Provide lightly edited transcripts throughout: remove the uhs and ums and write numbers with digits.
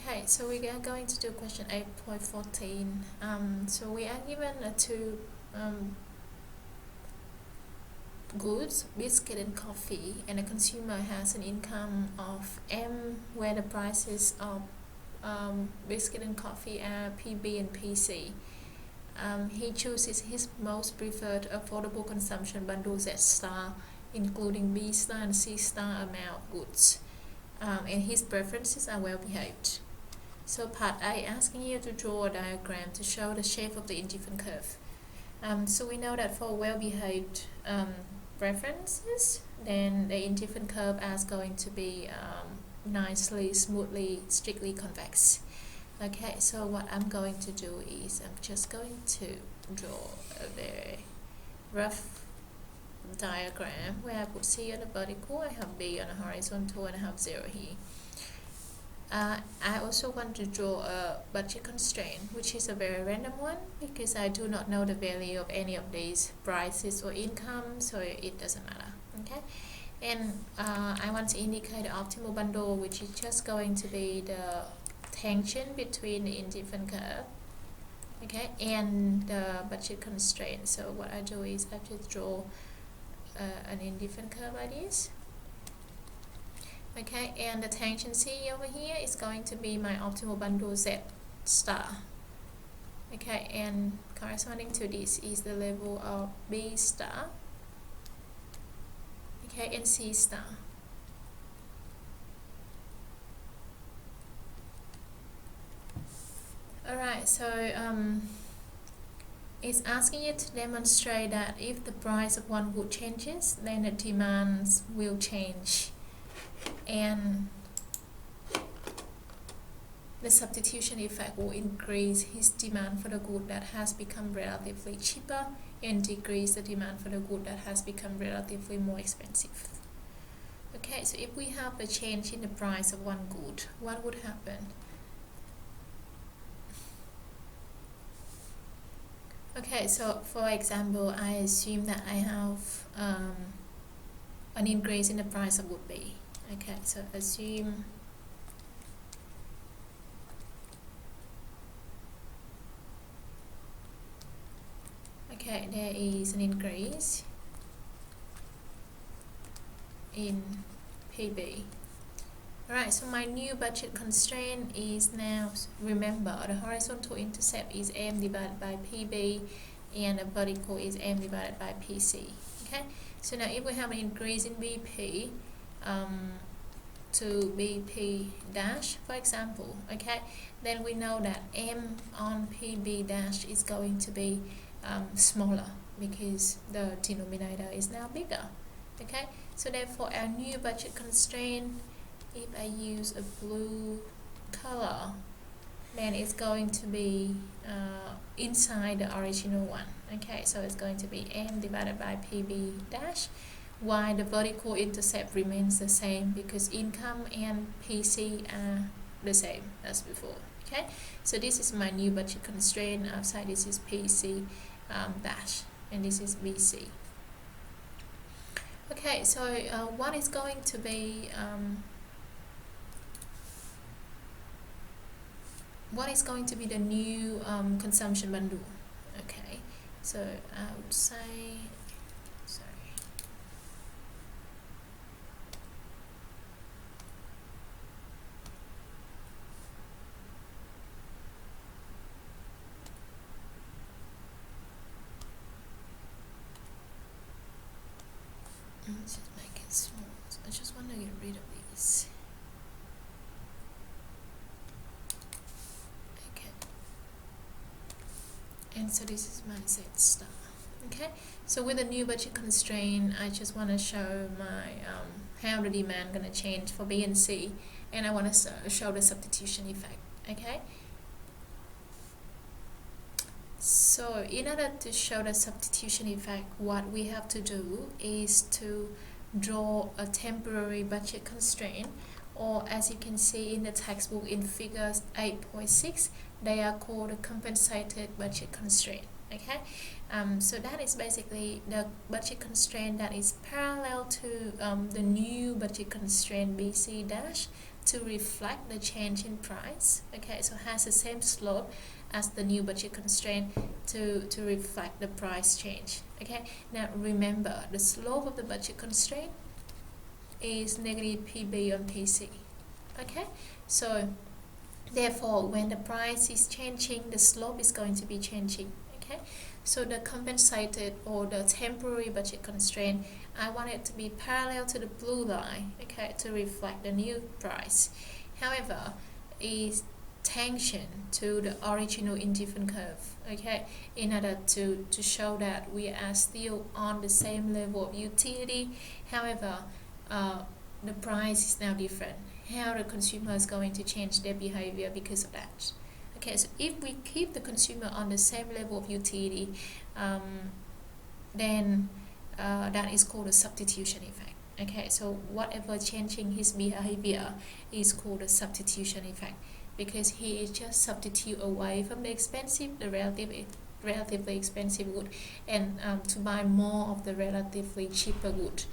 Okay, so we are going to do question 8.14. So we are given two goods, biscuit and coffee, and the consumer has an income of M, where the prices of biscuit and coffee are PB and PC. He chooses his most preferred affordable consumption bundle Z star, including B star and C star amount of goods. And his preferences are well behaved. So part A, asking you to draw a diagram to show the shape of the indifferent curve. So we know that for well behaved preferences, then the indifferent curve is going to be nicely, smoothly, strictly convex. Okay, so what I'm going to do is I'm just going to draw a very rough diagram where I put C on the vertical, I have B on the horizontal, and I have 0 here. I also want to draw a budget constraint, which is a very random one because I do not know the value of any of these prices or income, so it doesn't matter. Okay, and I want to indicate the optimal bundle, which is just going to be the tangent between the indifferent curve, okay, and the budget constraint. So what I do is I just draw an indifferent curve like this. Okay, and the tangent C over here is going to be my optimal bundle Z star. Okay, and corresponding to this is the level of B star, okay, and C star. Alright, so it's asking you to demonstrate that if the price of one good changes, then the demands will change, and the substitution effect will increase his demand for the good that has become relatively cheaper and decrease the demand for the good that has become relatively more expensive. Okay, so if we have a change in the price of one good, what would happen? Okay, so for example, I assume that I have an increase in the price of good B. Okay, so assume okay, there is an increase in PB. Alright, so my new budget constraint is now, remember, the horizontal intercept is M divided by PB and the vertical is M divided by PC. Okay, so now if we have an increase in BP to BP dash, for example, okay, then we know that M on PB dash is going to be smaller because the denominator is now bigger. Okay, so therefore our new budget constraint, if I use a blue color, then it's going to be inside the original one. Okay, so it's going to be M divided by PB dash, while the vertical intercept remains the same because income and PC are the same as before. Okay, so this is my new budget constraint. Outside this is PC dash, and this is BC. Okay, so what is going to be the new consumption bundle? Okay, so I would say, sorry, let's just make it small. I just want to get rid of these. And so this is my Z star. Okay, so with the new budget constraint, I just want to show my how the demand gonna change for B and C, and I want to show the substitution effect. Okay, so in order to show the substitution effect, what we have to do is to draw a temporary budget constraint, or as you can see in the textbook in figure 8.6, they are called a compensated budget constraint. Okay, so that is basically the budget constraint that is parallel to the new budget constraint BC dash to reflect the change in price. Okay, so has the same slope as the new budget constraint to reflect the price change. Okay, now remember the slope of the budget constraint is negative PB on PC. Okay, so therefore when the price is changing, the slope is going to be changing. Okay, so the compensated or the temporary budget constraint, I want it to be parallel to the blue line, okay, to reflect the new price. However, is tangent to the original indifferent curve, okay, in order to show that we are still on the same level of utility. However, the price is now different. How the consumer is going to change their behavior because of that. Okay, so if we keep the consumer on the same level of utility, then that is called a substitution effect. Okay, so whatever changing his behavior is called a substitution effect, because he is just substitute away from the expensive, the relatively expensive good, and to buy more of the relatively cheaper good,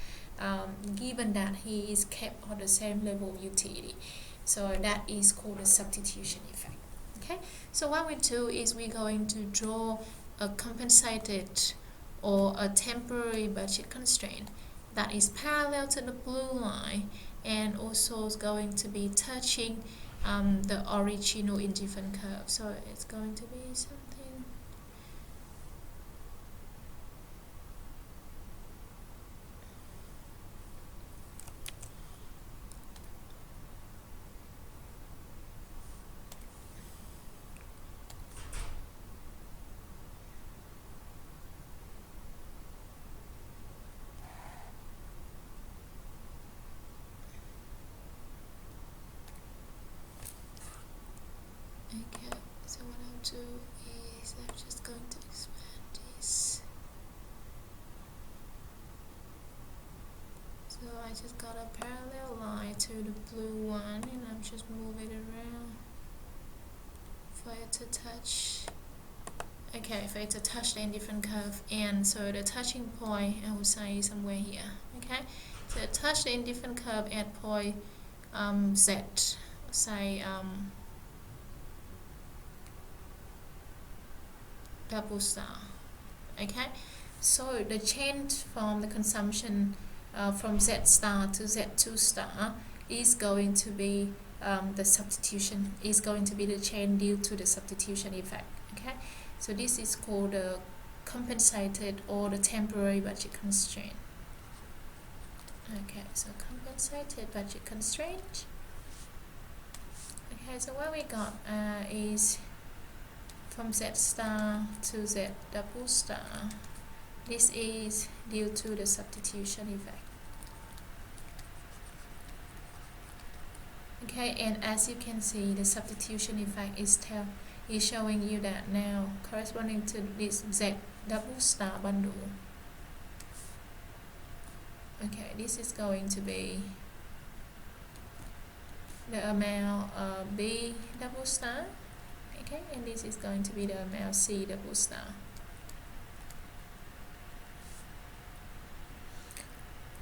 given that he is kept on the same level of utility. So that is called a substitution effect. Okay, so what we do is we're going to draw a compensated or a temporary budget constraint that is parallel to the blue line and also is going to be touching the original indifferent curve. So it's going to be something. Okay, so what I'll do is I'm just going to expand this. So I just got a parallel line to the blue one and I'm just moving it around for it to touch. Okay, for it to touch the indifferent curve, and so the touching point I would say is somewhere here. Okay, so touch the indifferent curve at point Z, say double star. Okay, so the change from the consumption from Z star to Z2 star is going to be the substitution, is going to be the change due to the substitution effect. Okay, so this is called the compensated or the temporary budget constraint. Okay, so compensated budget constraint. Okay, so what we got is from Z star to Z double star. This is due to the substitution effect. Okay, and as you can see, the substitution effect is showing you that now corresponding to this Z double star bundle. Okay, this is going to be the amount of B double star. Okay, and this is going to be the amount C double star.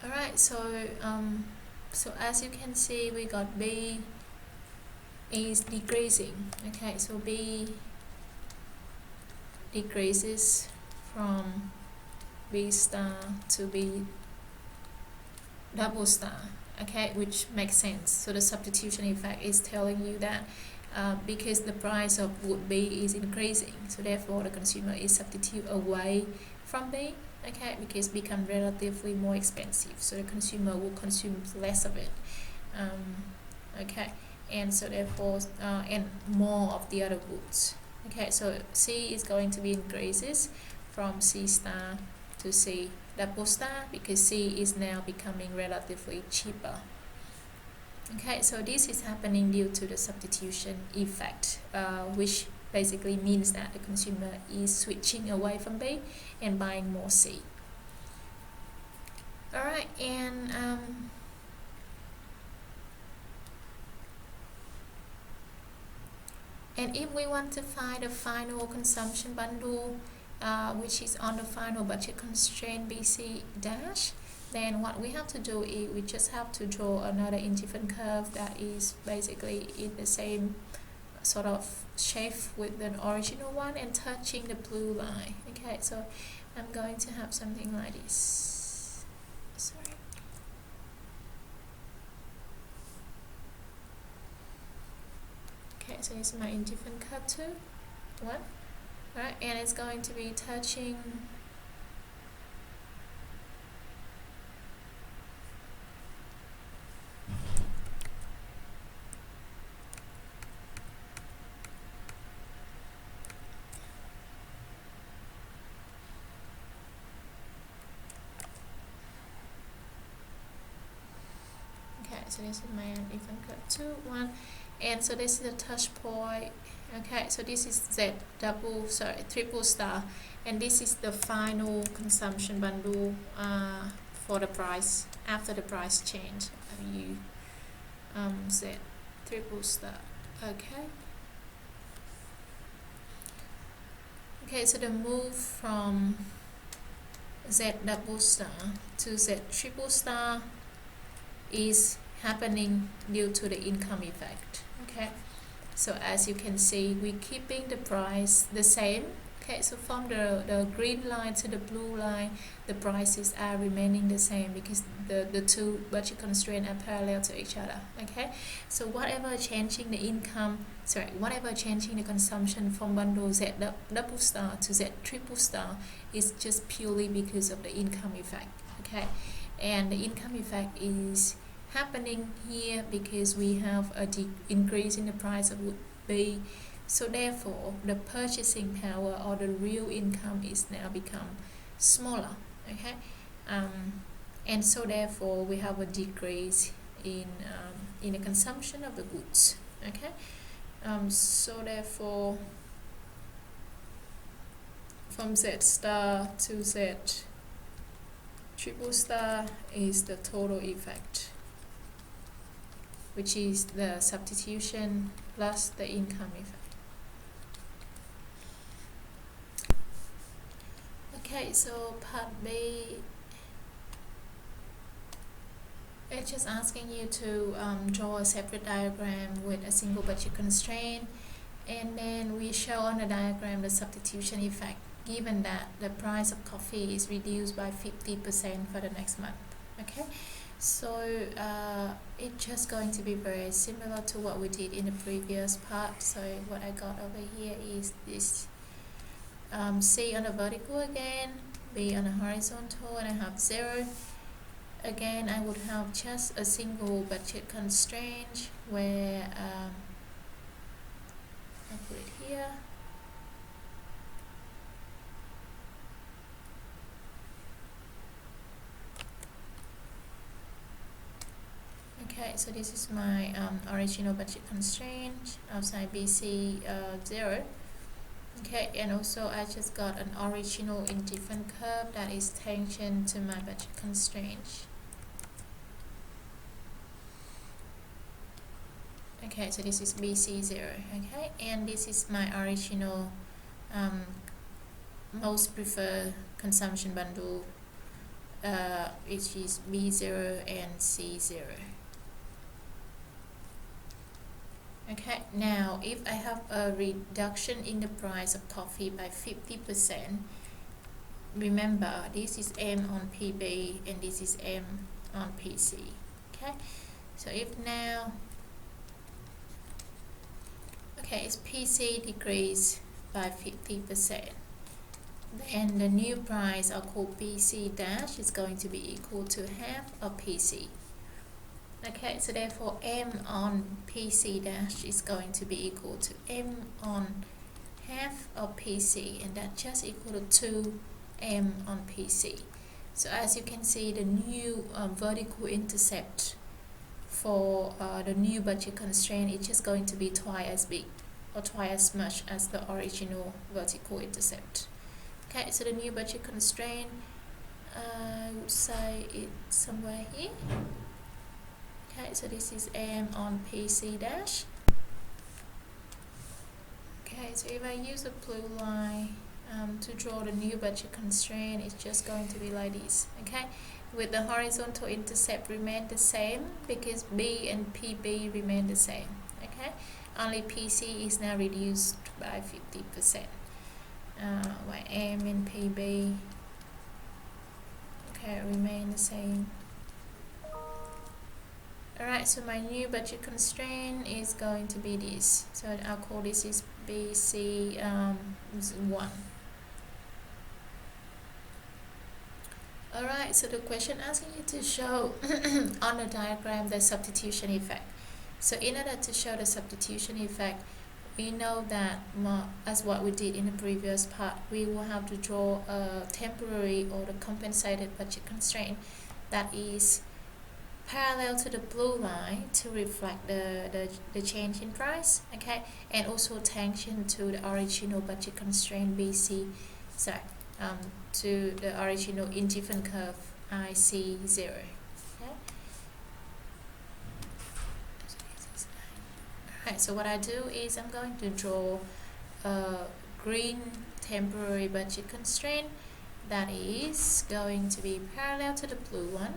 Alright, so so as you can see, we got B is decreasing. Okay, so B decreases from B star to B double star. Okay, which makes sense. So the substitution effect is telling you that because the price of wood B is increasing, so therefore the consumer is substitute away from B. Okay, because it becomes relatively more expensive, so the consumer will consume less of it. Okay, and so therefore and more of the other goods. Okay, so C is going to be increases from C star to C double star because C is now becoming relatively cheaper. Okay, so this is happening due to the substitution effect, which basically means that the consumer is switching away from B and buying more C. Alright, and if we want to find the final consumption bundle, which is on the final budget constraint BC dash, then what we have to do is we just have to draw another indifferent curve that is basically in the same sort of shape with the original one and touching the blue line. Okay, so I'm going to have something like this. Sorry. Okay, so this is my indifferent curve too. One. Right, and it's going to be touching so this is my indifferent curve 2, 1, and so this is the touch point. Okay, so this is triple star, and this is the final consumption bundle for the price after the price change. You Z triple star. Okay, so the move from Z double star to Z triple star is happening due to the income effect. Okay, so as you can see, we're keeping the price the same. Okay, so from the green line to the blue line, the prices are remaining the same because the two budget constraints are parallel to each other. Okay, so whatever changing the whatever changing the consumption from bundle Z double star to Z triple star is just purely because of the income effect. Okay, and the income effect is happening here because we have a increase in the price of wood B, so therefore the purchasing power or the real income is now become smaller. Okay, and so therefore we have a decrease in the consumption of the goods. Okay, so therefore from Z star to Z triple star is the total effect, which is the substitution plus the income effect. Okay, so part B, it's just asking you to draw a separate diagram with a single budget constraint, and then we show on the diagram the substitution effect given that the price of coffee is reduced by 50% for the next month. Okay, so it's just going to be very similar to what we did in the previous part. So what I got over here is this C on the vertical again, B on the horizontal, and I have 0. Again, I would have just a single budget constraint where I put it here. Okay, so this is my original budget constraint outside BC 0. Okay, and also I just got an original indifferent curve that is tangent to my budget constraint. Okay, so this is BC 0. Okay, and this is my original most preferred consumption bundle, which is B0 and C0. Okay, now if I have a reduction in the price of coffee by 50%, remember this is M on PB and this is M on PC. Okay, so if now, okay, it's PC decrease by 50%, then the new price I'll call PC dash is going to be equal to half of PC. Okay, so therefore M on PC dash is going to be equal to M on half of PC, and that's just equal to 2M on PC. So as you can see, the new vertical intercept for the new budget constraint is just going to be twice as big or twice as much as the original vertical intercept. Okay, so the new budget constraint, I would say it's somewhere here. Okay, so this is M on PC dash. Okay, so if I use a blue line to draw the new budget constraint, it's just going to be like this. Okay, with the horizontal intercept remain the same because B and PB remain the same. Okay, only PC is now reduced by 50%. While M and PB, okay, remain the same. Alright, so my new budget constraint is going to be this. So I'll call this is BC1. Alright, so the question asking you to show on the diagram the substitution effect. So in order to show the substitution effect, we know that as what we did in the previous part, we will have to draw a temporary or the compensated budget constraint that is parallel to the blue line to reflect the change in price, okay, and also tangent to the original budget constraint BC, to the original indifferent curve IC0. Okay. Alright, so what I do is I'm going to draw a green temporary budget constraint that is going to be parallel to the blue one.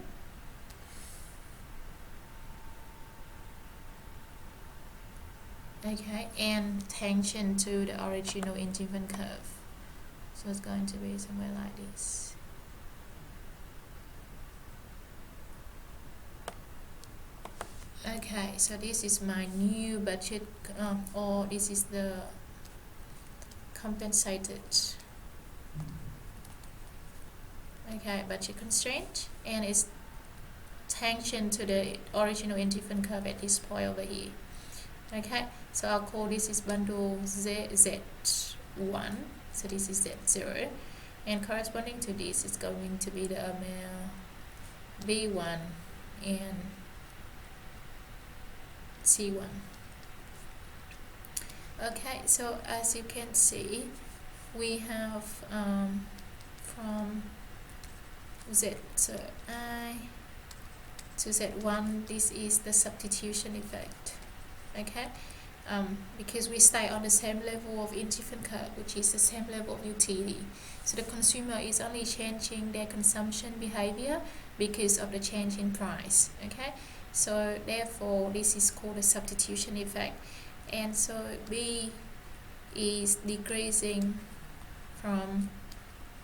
Okay, and tangent to the original indifferent curve. So it's going to be somewhere like this. Okay, so this is my new budget, or this is the compensated, okay, budget constraint, and it's tangent to the original indifferent curve at this point over here. Okay, so I'll call this is bundle Z1, so this is Z0, and corresponding to this is going to be the amount B1 and C1. Okay, so as you can see, we have from Z to I to Z1, this is the substitution effect. Okay, because we stay on the same level of indifferent curve, which is the same level of utility. So the consumer is only changing their consumption behavior because of the change in price. Okay, so therefore this is called a substitution effect, and so B is decreasing from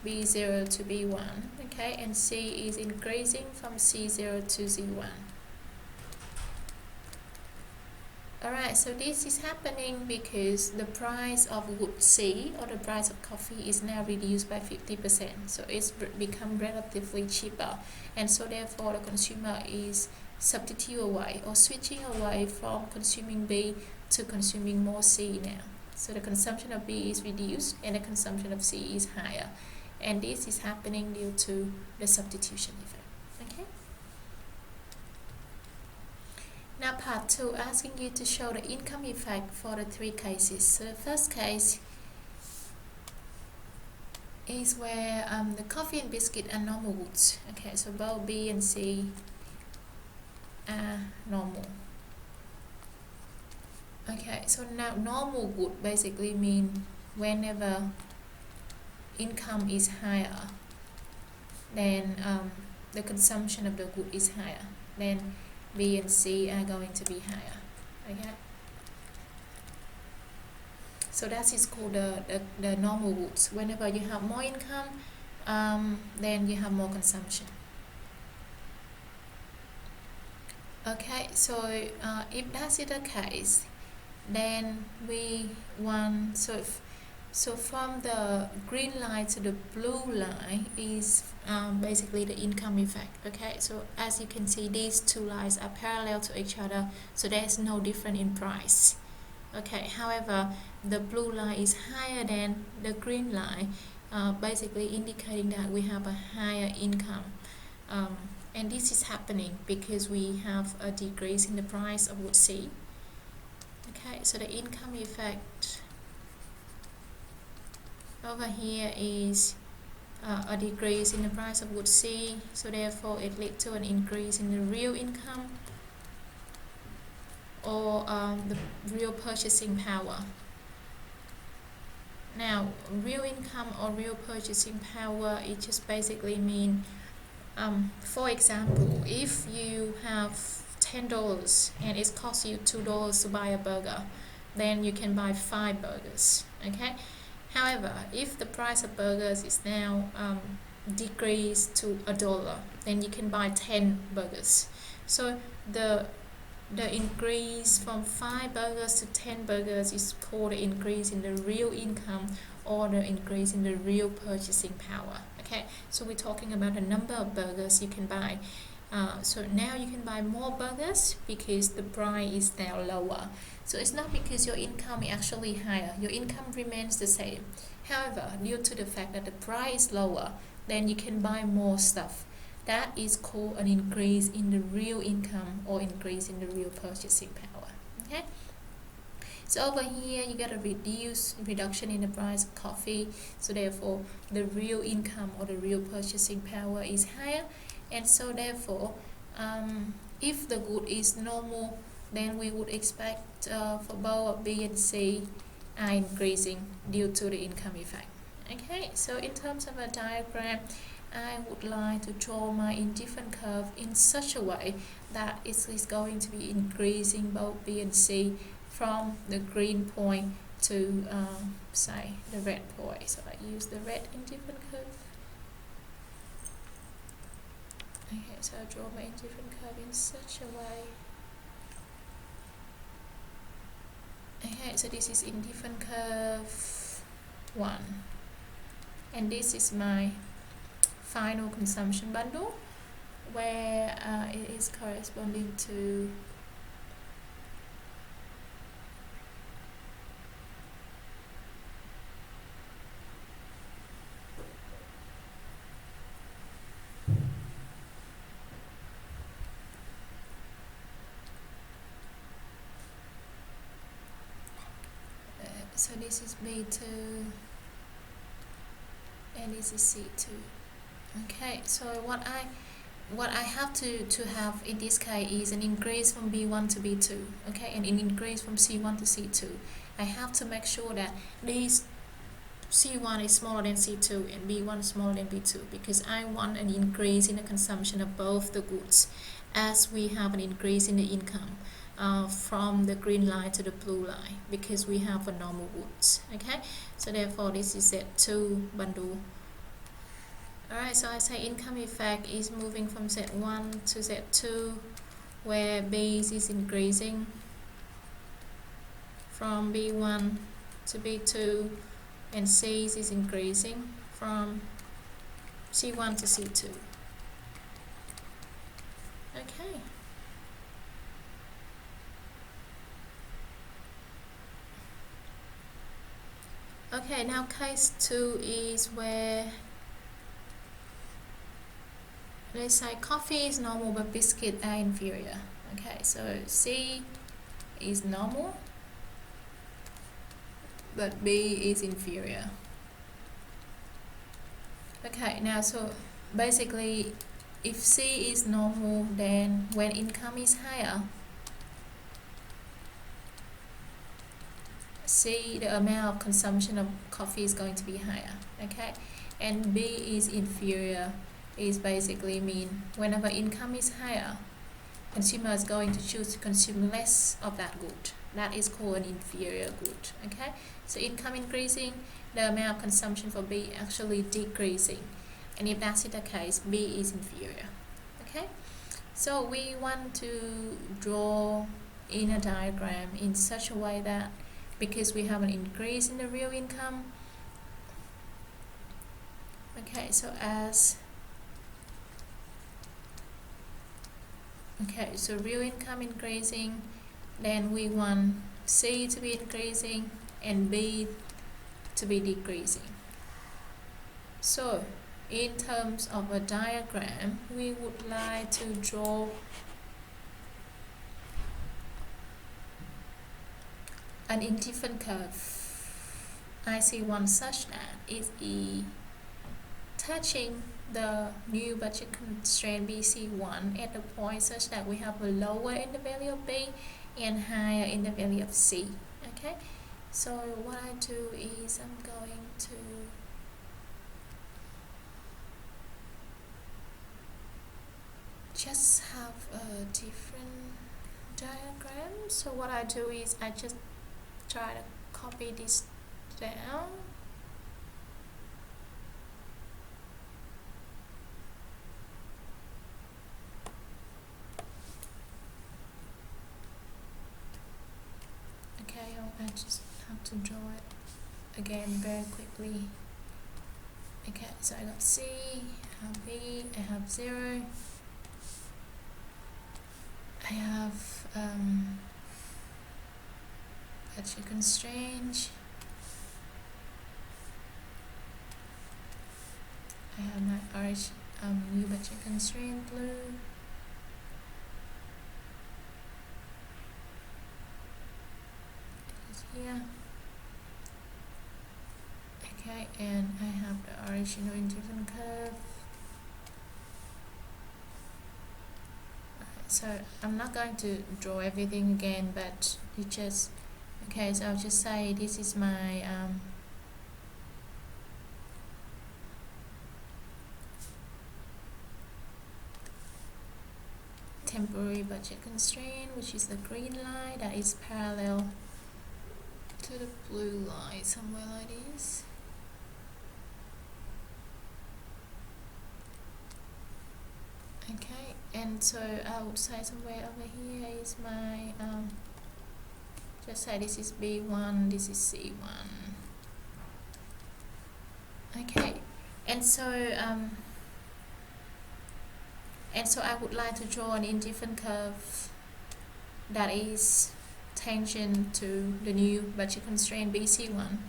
B0 to B1, okay, and C is increasing from C0 to Z1. Alright, so this is happening because the price of wood C, or the price of coffee, is now reduced by 50%. So it's become relatively cheaper, and so therefore the consumer is substitute away or switching away from consuming B to consuming more C now. So the consumption of B is reduced and the consumption of C is higher, and this is happening due to the substitution effect. Okay. Now part 2, asking you to show the income effect for the 3 cases. So the first case is where the coffee and biscuit are normal goods. Okay, so both B and C are normal. Okay, so now normal good basically mean whenever income is higher, then the consumption of the good is higher, then B and C are going to be higher. Okay, so that is called the normal goods. Whenever you have more income, then you have more consumption. Okay, so if that is the case, then we want, so from the green line to the blue line is basically the income effect. Okay, so as you can see, these 2 lines are parallel to each other, so there's no difference in price. Okay, however, the blue line is higher than the green line, basically indicating that we have a higher income, and this is happening because we have a decrease in the price of wood C. Okay, so the income effect over here is a decrease in the price of wood C, so therefore it leads to an increase in the real income, or the real purchasing power. Now, real income or real purchasing power, it just basically means For example, if you have $10 and it costs you $2 to buy a burger, then you can buy 5 burgers. Okay. However, if the price of burgers is now decreased to $1, then you can buy 10 burgers. So the increase from 5 burgers to 10 burgers is called the increase in the real income or the increase in the real purchasing power. Okay, so we're talking about the number of burgers you can buy. So now you can buy more burgers because the price is now lower. So it's not because your income is actually higher, your income remains the same. However, due to the fact that the price is lower, then you can buy more stuff. That is called an increase in the real income or increase in the real purchasing power. Okay. So over here you got a reduction in the price of coffee. So therefore the real income or the real purchasing power is higher. And so therefore, if the good is normal, then we would expect for both B and C are increasing due to the income effect. Okay, so in terms of a diagram, I would like to draw my indifferent curve in such a way that it is going to be increasing both B and C from the green point to say the red point. So I use the red indifferent curve. Okay, so I draw my indifferent curve in such a way. Okay, so this is indifferent curve 1, and this is my final consumption bundle, where it is corresponding to so this is B2 and this is C2. Okay, so what I have to have in this case is an increase from B1 to B2, okay, and an increase from C1 to C2. I have to make sure that these C1 is smaller than C2 and B1 is smaller than B2, because I want an increase in the consumption of both the goods as we have an increase in the income from the green line to the blue line, because we have a normal goods. Okay, so therefore this is Z2 bundle. Alright, so I say income effect is moving from Z1 to Z2, where B is increasing from B1 to B2, and C is increasing from C1 to C2. Okay. Okay, now case 2 is where, let's say coffee is normal but biscuits are inferior. Okay, so C is normal but B is inferior. Okay, now so basically if C is normal, then when income is higher, C, the amount of consumption of coffee is going to be higher. Okay, and B is inferior is basically mean whenever income is higher, consumer is going to choose to consume less of that good. That is called an inferior good. Okay, so income increasing, the amount of consumption for B actually decreasing, and if that's the case, B is inferior. Okay, so we want to draw in a diagram in such a way that because we have an increase in the real income, okay, so so real income increasing, then we want C to be increasing and B to be decreasing. So in terms of a diagram, we would like to draw an indifferent curve. I see one such that it is touching the new budget constraint BC1 at the point such that we have a lower in the value of B and higher in the value of C. Okay, so what I do is I'm going to just have a different diagram. So what I do is I just try to copy this down. Okay, I just have to draw it again very quickly. Okay, so I got C, I have B, I have 0, I have budget constraint, I have my orange new budget constraint blue, is here. Okay, and I have the original indifferent curve. So I'm not going to draw everything again, but you just, okay, so I'll just say this is my temporary budget constraint, which is the green line that is parallel to the blue line, somewhere like this. Okay, and so I would say somewhere over here is my just say this is B1, this is C1. Okay, and so I would like to draw an indifferent curve that is tangent to the new budget constraint BC1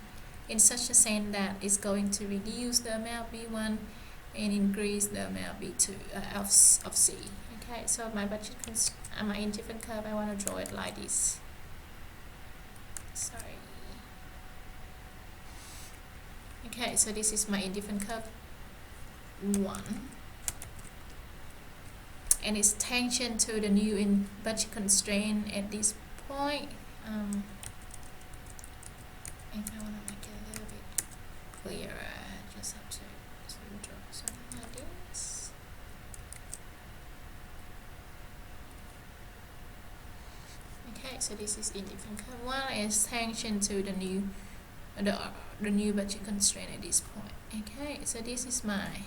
in such a sense that it's going to reduce the amount B1 and increase the amount B2 of C. Okay, so my budget my indifferent curve, I want to draw it like this. Sorry. Okay, so this is my indifferent curve 1, and it's tangent to the new budget constraint at this point. If I want to make it a little bit clearer, I just have to draw something like this. Okay, so this is indifferent curve 1 is tangent to the new budget constraint at this point. Okay, so this is my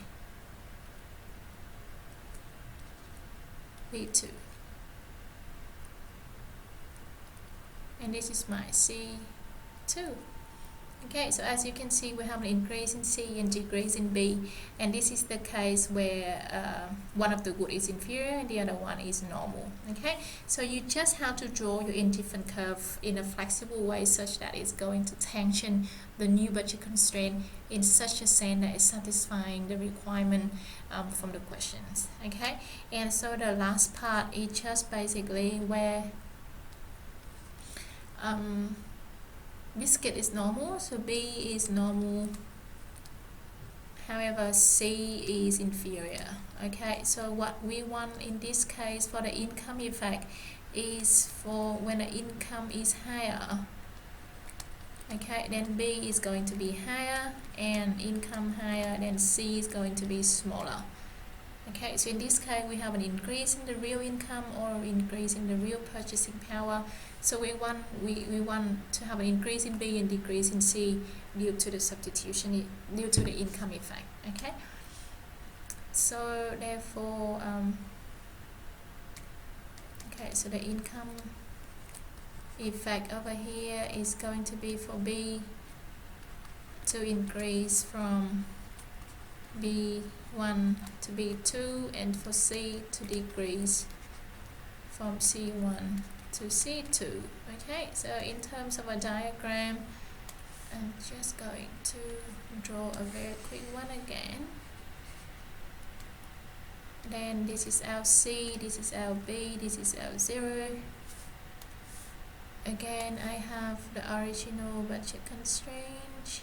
B2, and this is my C2. Okay, so as you can see, we have an increase in C and decrease in B, and this is the case where one of the good is inferior and the other one is normal. Okay, so you just have to draw your indifferent curve in a flexible way such that it's going to tangent the new budget constraint in such a sense that is satisfying the requirement from the questions. Okay, and so the last part is just basically where biscuit is normal, so B is normal, however C is inferior. Okay, so what we want in this case for the income effect is for when the income is higher, okay, then B is going to be higher, and income higher, then C is going to be smaller. Okay, so in this case we have an increase in the real income or increase in the real purchasing power. So we want to have an increase in B and decrease in C due to the substitution, due to the income effect. Okay, so therefore okay, so the income effect over here is going to be for B to increase from B1 to B2, and for C to decrease from C1 to C2. Okay, so in terms of a diagram, I'm just going to draw a very quick one again. Then this is our C, this is our B, this is our 0. Again, I have the original budget constraint,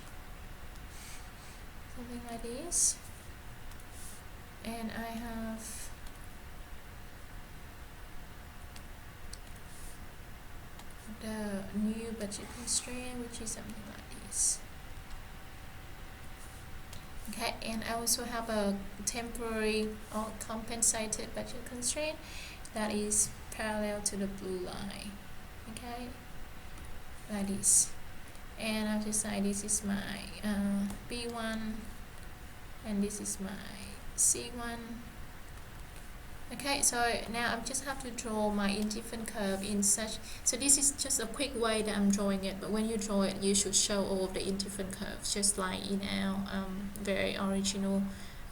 something like this, and I have the new budget constraint, which is something like this. Okay, and I also have a temporary or compensated budget constraint that is parallel to the blue line. Okay, like this. And I'll just say this is my B1 and this is my C1. Okay, so now I just have to draw my indifferent curve in such, so this is just a quick way that I'm drawing it, but when you draw it you should show all of the indifferent curves just like in our very original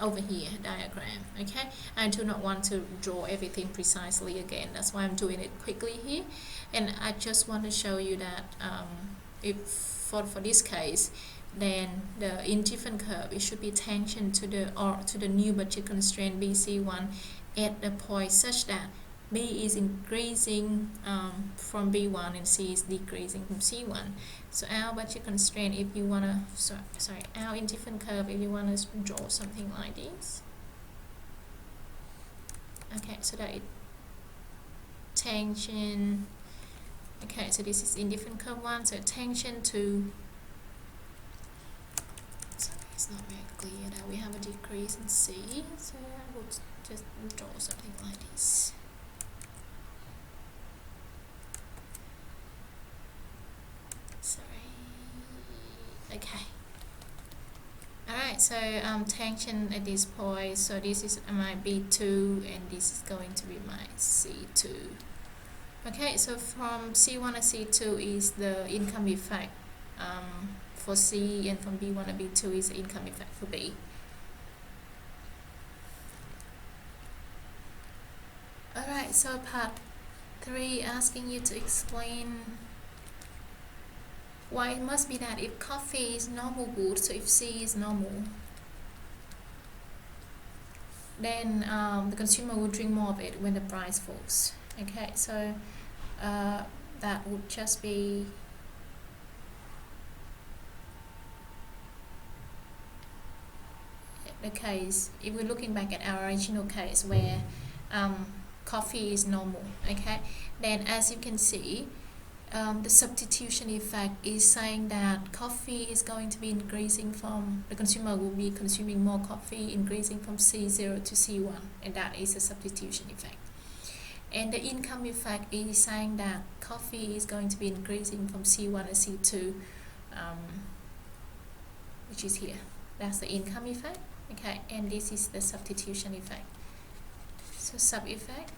over here diagram. Okay, I do not want to draw everything precisely again, that's why I'm doing it quickly here, and I just want to show you that if for this case, then the indifferent curve, it should be tangent to the new budget constraint BC1 at a point such that B is increasing from B1 and C is decreasing from C1. So our budget constraint, if you want to, our indifferent curve, if you want to draw something like this. Okay, so that it tangent. Okay, so this is indifferent curve 1, so tangent to, sorry, it's not very clear that we have a decrease in C, so I will just draw something like this. Sorry. Okay. Alright, so tangent at this point, so this is my B2 and this is going to be my C2. Okay, so from C1 and C2 is the income effect for C, and from B1 and B2 is the income effect for B. Alright, so part 3 asking you to explain why it must be that if coffee is normal good, so if C is normal, then the consumer will drink more of it when the price falls. Okay, so that would just be the case if we're looking back at our original case where coffee is normal. Okay, then as you can see, the substitution effect is saying that coffee is going to be increasing from, the consumer will be consuming more coffee, increasing from C0 to C1, and that is a substitution effect. And the income effect is saying that coffee is going to be increasing from C1 and C2, which is here. That's the income effect. Okay, and this is the substitution effect. So sub effect,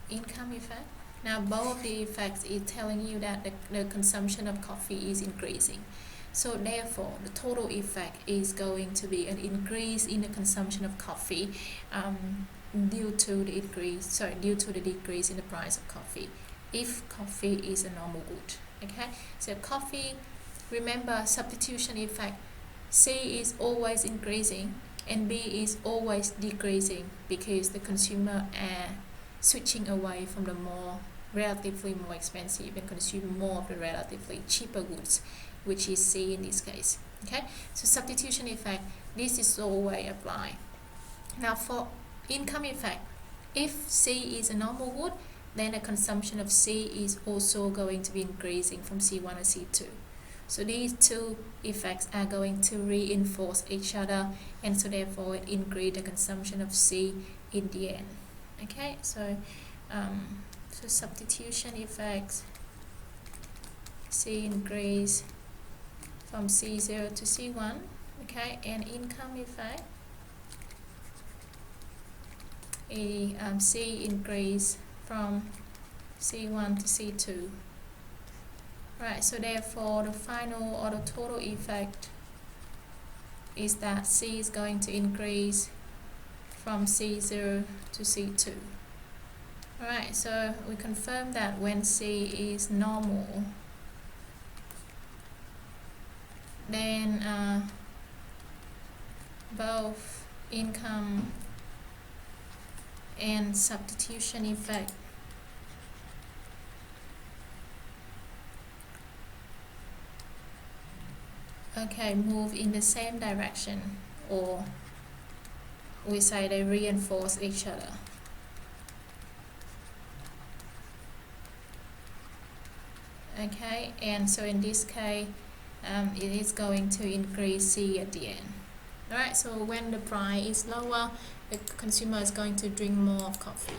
income effect. Now both of the effects is telling you that the consumption of coffee is increasing. So therefore, the total effect is going to be an increase in the consumption of coffee due to the decrease in the price of coffee, if coffee is a normal good. Okay, so coffee, remember substitution effect, C is always increasing and B is always decreasing because the consumer are switching away from the relatively more expensive and consume more of the relatively cheaper goods, which is C in this case. Okay, so substitution effect, this is always applied. Now for income effect, if C is a normal good, then the consumption of C is also going to be increasing from C1 and C2. So these two effects are going to reinforce each other, and so therefore it increase the consumption of C in the end. Okay, so so substitution effects, C increase from C0 to C1. Okay, and income effect, C increase from C1 to C2. Right, so therefore the final or the total effect is that C is going to increase from C0 to C2. Alright, so we confirm that when C is normal, then both income and substitution effect move in the same direction, or we say they reinforce each other. Okay, and so in this case it is going to increase C at the end. Alright, so when the price is lower, the consumer is going to drink more of coffee.